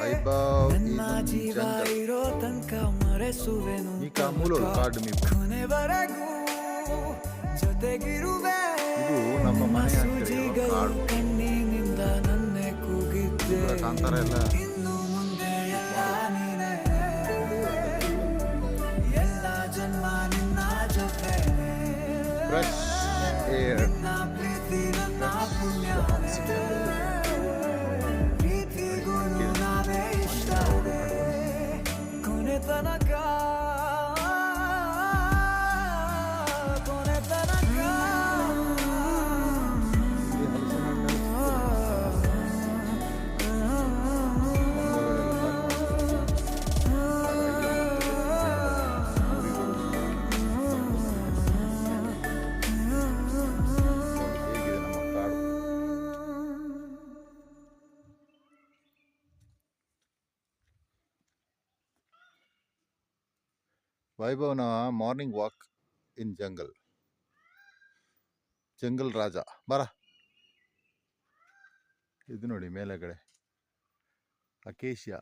ವೈಭವ್ ನನ್ನ ಇನ್ ಜೀವ ಜಂಗಲ್ ಇರೋ ತನಕ ಮರೆಸುವೆನು ಈ ಕಾಮೂಲು ಕಾಡು ಮೀಪು ಕೊನೆವರೆಗೂ ಜೊತೆಗಿರುವೆ ಇದು ನಮ್ಮ ಮನೆ ಹತ್ತಿರ ಇರೋ ಸುಜಿಗಳು ಕಾಡು ಕಣ್ಣಿನಿಂದ ನನ್ನೆ ಕೂಗಿದ್ದೆ ಇವರ ಕಾಂತಾರ ಎಲ್ಲ ಇನ್ನು ಮುಂದೆ ಎಲ್ಲ ನೀನೇ ಎಲ್ಲ ಜನ್ಮ ನಿನ್ನ ಜೊತೆ ಫ್ರೆಶ್ ಏರ್ ನಿನ್ನ ಪ್ರೀತಿ ನನ್ನ ಪುಣ್ಯ ಪ್ರೀತಿಗೂ ನಾವೇ ಇಷ್ಟ ಕೊನೆ ತನಕ ಕೊನೆ ತನಕ ಹೇಗಿದೆ ನಮ್ಮ ಕಾಡು. ವೈಭವ್ನ morning walk in jungle jungle ರಾಜ ಬರ ಇದು ನೋಡಿ ಮೇಲೆಗಡೆ ಅಕೇಶಿಯಾ